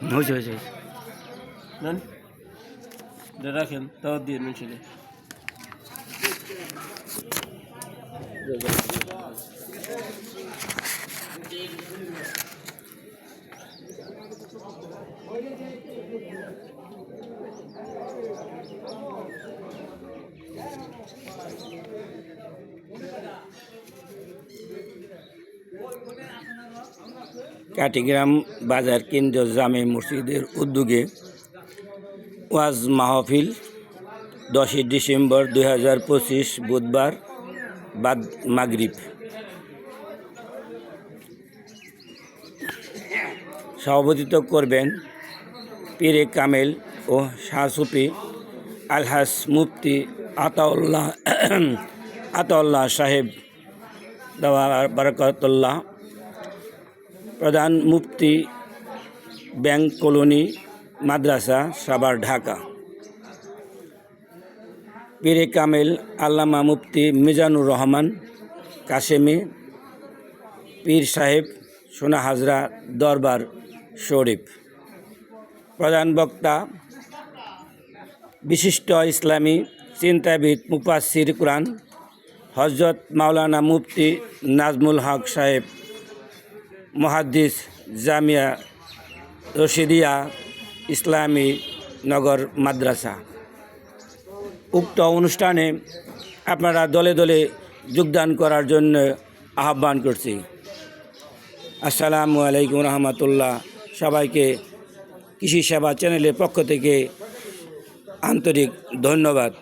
হয়েছে হয়েছে নেন রাখেন তাও দিয়ে মিশিয়ে কাটিগ্রাম বাজার কেন্দ্রীয় জামে মসজিদের উদ্যোগে ওয়াজ মাহফিল 10 ডিসেম্বর 2025 বুধবার বাদ মাগরিব। সভাপতিত্ব করবেন পীরে কামেল ও শাহ সুফি আলহাজ মুফতি আতাউল্লাহ সাহেব বারাকাতুল্লাহ, প্রধান মুফতি ব্যাংক কলোনি মাদ্রাসা সাভার ঢাকা। পীরে কামেল আল্লামা মুফতি মিজানুর রহমান কাশেমি, পীর সাহেব সোনা হাজরা দরবার শরীফ। প্রধান বক্তা বিশিষ্ট ইসলামী চিন্তাবিদ মুফাসসির কুরআন হযরত মাওলানা মুফতি নাজমুল হক সাহেব, মুহাদ্দিস জামিয়া রশিদিয়া ইসলামী নগর মাদ্রাসা। উক্ত অনুষ্ঠানে আপনারা দলে দলে যোগদান করার জন্য আহ্বান করছি। আসসালামু আলাইকুম রহমতুল্লাহ। সবাইকে কৃষি সেবা চ্যানেলের পক্ষ থেকে আন্তরিক ধন্যবাদ।